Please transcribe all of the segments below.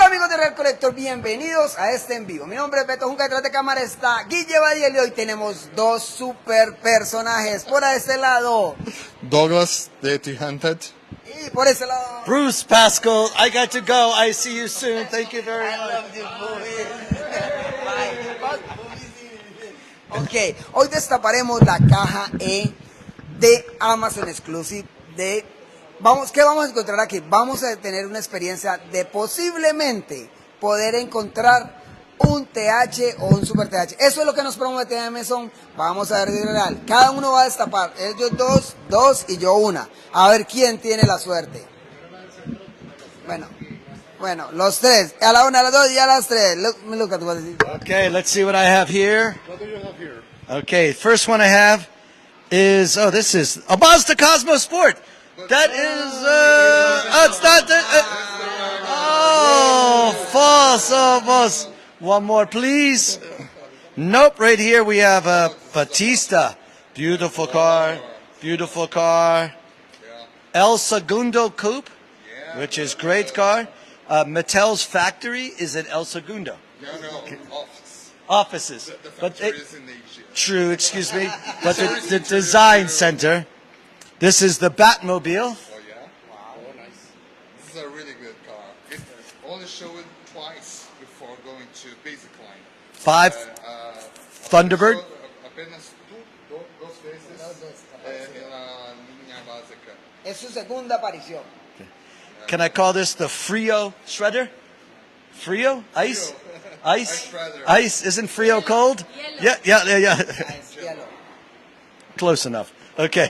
amigos de Real Collector, bienvenidos a este en vivo. Mi nombre es Beto Junca, detrás de cámara está Guille Badiel y hoy tenemos dos super personajes. Por este lado, Douglas, the 300. y por ese lado, Bruce Pascal, I got to go. I see you soon. Thank you very I much. love this movie. Ok, hoy destaparemos la caja de Amazon Exclusive de... ¿Qué vamos a encontrar aquí? Vamos a tener una experiencia de posiblemente poder encontrar un TH o un Super TH. Eso es lo que nos promete Amazon. Vamos a ver de real. Cada uno va a destapar. Ellos dos y yo una. A ver quién tiene la suerte. Bueno, los tres. A la una, a las dos y a las tres. Look at what it is. Okay, let's see what I have here. What do you have here? Okay, first one I have is, this is a Mazda Cosmo Sport. That is, it's not the, false, false. One more, please. Nope, right here we have a Batista. Beautiful car, beautiful car. El Segundo Coupe, which is great car. Mattel's factory is at El Segundo. No, office. Offices. The But factory is in Asia. true, excuse me. But the design center. This is the Batmobile. Oh, yeah? Wow. Oh, nice. This is a really good car. It only showed it twice before going to basic line. 5 Thunderbird. Showed apenas dos veces en la línea básica. Es su segunda aparición. Can I call this the Frio Shredder? Frio? Ice? Ice? Shredder. Ice? Isn't Frio cold? Yeah. Es yellow. Close enough. Okay.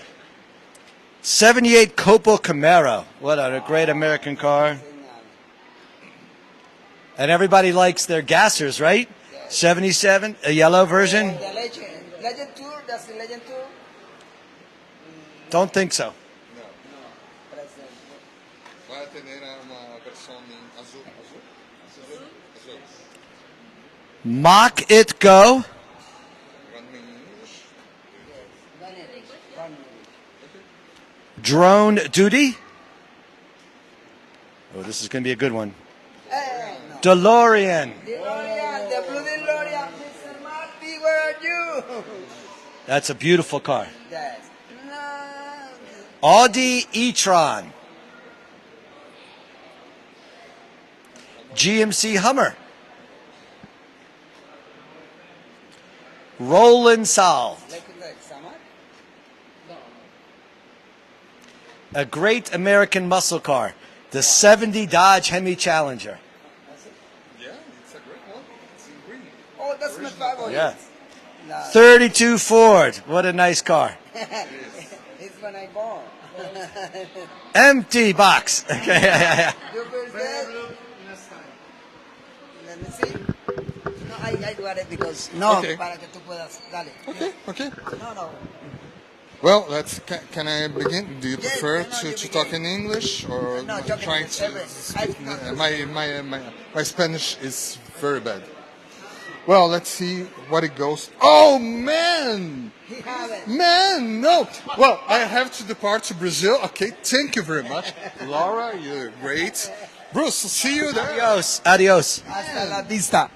78 Copo Camaro. What a great American car. And everybody likes their gassers, right? 77, a yellow version? The Legend Tour, that's the Legend Tour. Don't think so. Vai tener uma versão em azul. Azul. Mock It Go. Run me in English. Drone Duty. Oh, this is going to be a good one. DeLorean. DeLorean, the blue DeLorean, Mr. Marty, where are you? That's a beautiful car. Yes. No. Audi e-tron. GMC Hummer. Roland Saul. A great American muscle car. The 70 Dodge Hemi Challenger. Yeah, it's a great one. It's in green. Oh, that's my favorite. Yeah. 32 Ford. What a nice car. It's when I born. Empty box. Okay. You first said, let me see. No, I got it because, Okay. para que tú puedas, dale. Okay. No. Well, can I begin? Do you Yes, prefer you to talk in English or No, talk in trying English. to speak? I- My Spanish is very bad. Well, let's see what it goes. Oh man, He have it. man, no. Well, I have to depart to Brazil. Okay, thank you very much, Laura. You're great. Bruce, see you there. Adios. Hasta la vista.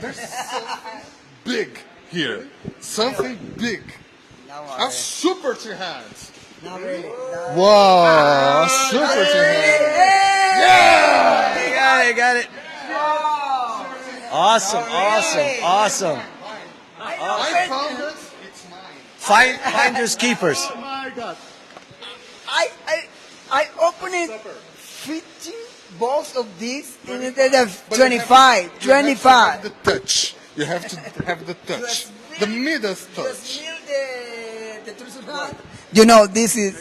There's something big here. Something big. No, A super two hands. not really. No. Wow, a super two hands. Yeah! You got it. Awesome. I found it. It's mine. Finders keepers. Oh my god. I opened it 50 balls of this instead of 25. You have to 25. have the touch. You have to have the touch. The middle touch. You know, this is...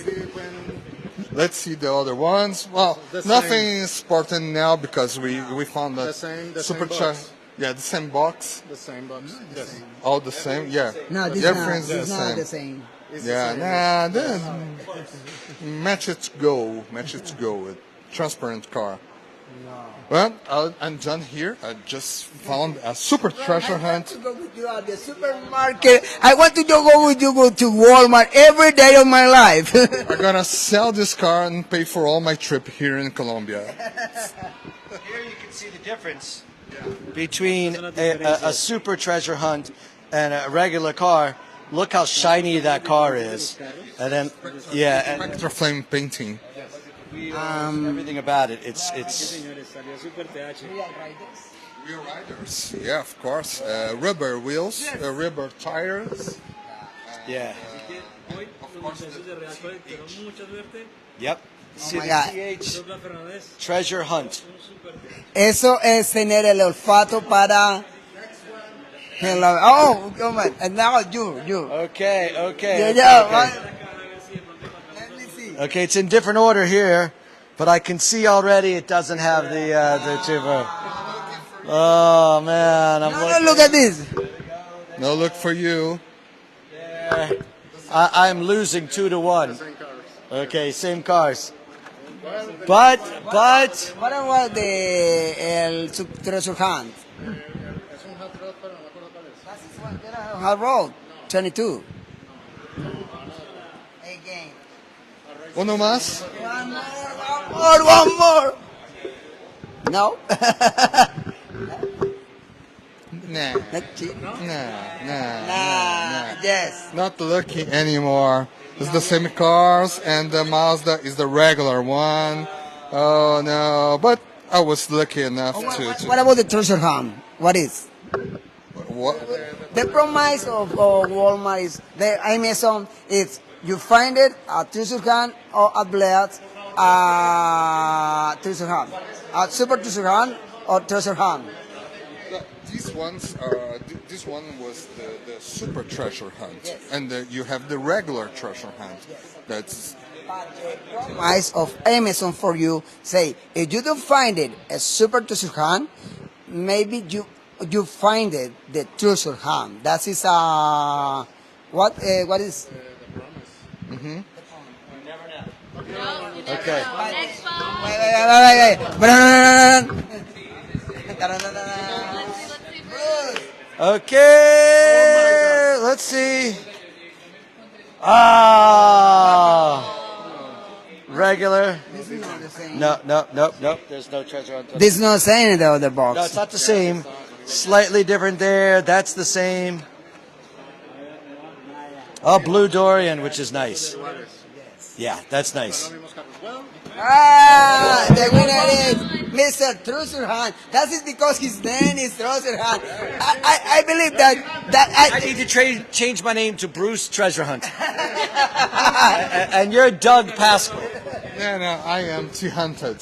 Let's see the other ones. Well, The nothing is important now because we found that The same supercharged. box. Yeah, the same box. The same box. Yes. All the same. Yeah. No, this Everything's is the not same. the same. It's Yeah, the same. match it go. With transparent car. Well, I'm done here. I just found a super treasure I want hunt. to go with you at the supermarket. I want to go with you to Walmart every day of my life. I'm gonna sell this car and pay for all my trip here in Colombia. Here you can see the difference between a super treasure hunt and a regular car. Look how shiny that car is. And then, yeah, and Spectra flame painting. everything about it. It's Wheel riders. Yeah, of course. Rubber wheels, rubber tires. yeah. Yep. See my the God. TH treasure hunt. Eso es tener el olfato para... Oh, come on. And now you. Okay, Yeah, okay. yeah, okay. right. Let me see. Okay, it's in different order here, but I can see already it doesn't have the chiver. Oh man, I'm No, look at this. No look for you. I'm losing 2-1. Okay, same cars. But What about el treasure hunt? Hard road, 22. Again. Uno más? One more. No? Nah. Nah. Yes. Not lucky anymore. It's the same cars, and the Mazda is the regular one. Oh no! But I was lucky enough to. What about the treasure hunt? What is? What? The promise of Walmart is the Amazon is you find it at treasure hunt or at Blair's treasure hunt, at super treasure hunt or treasure hunt. These ones are. This one was the super treasure hunt, Yes. and you have the regular treasure hunt. That's Promise of Amazon for you say if you don't find it a super treasure hunt, maybe you find it the treasure hunt. That is what is okay. Next one. wait. Okay, let's see. Regular. Nope. There's no treasure hunt. This is not saying in the other box. No, it's not the same. Slightly different there. That's the same. Oh, Blue Dorian, which is nice. Yeah, that's nice. The winner is Mr. Treasure Hunt. That is because his name is Treasure Hunt. I believe I need to change my name to Bruce Treasure Hunt. And you're Doug Pascal. no. I am T-hunted.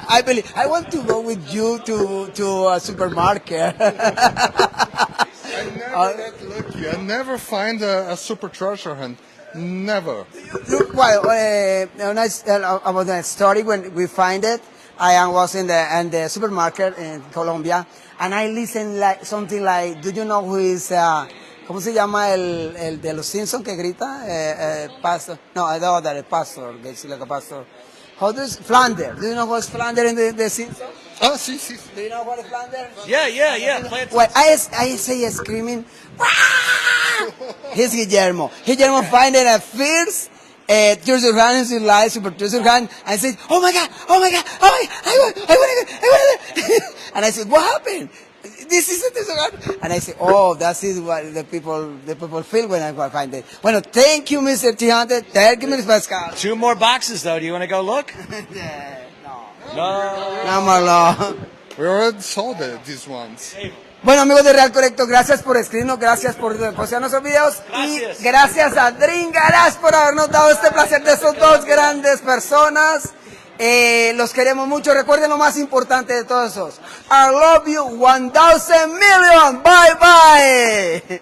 I believe I want to go with you to a supermarket. I'm never that lucky. I never find a super treasure hunt. Never. Look, well, about the story when we find it, I was in the supermarket in Colombia, and I listened like something like, do you know who is, ¿cómo se llama el de los Simpsons que grita? Pastor. No, the other, el pastor, que es like a pastor. How does Flanders? Do you know who's Flanders in the Simpsons? Ah, sí. Do you know what is Flanders? Yeah. Plant- Well, I say screaming, "Wah!" He's Guillermo. Guillermo find it at first. Treasure Hunt is in live, Super Treasure Hunt. I said, oh my God, I want to. And I said, what happened? This is a Treasure Hunt. And I said, oh, that is what the people feel when I find it. Bueno, thank you, Mr. T-Hunter. Thank you, Mr. Pascal. 2 more boxes, though. Do you want to go look? No. No more law. We already sold these ones. Bueno, amigos de Real Correcto, gracias por escribirnos, gracias por postear nuestros videos Gracias. y gracias a Dringaras por habernos dado este placer de estos dos grandes personas. Los queremos mucho. Recuerden lo más importante de todos esos. I love you 1000 million. Bye bye.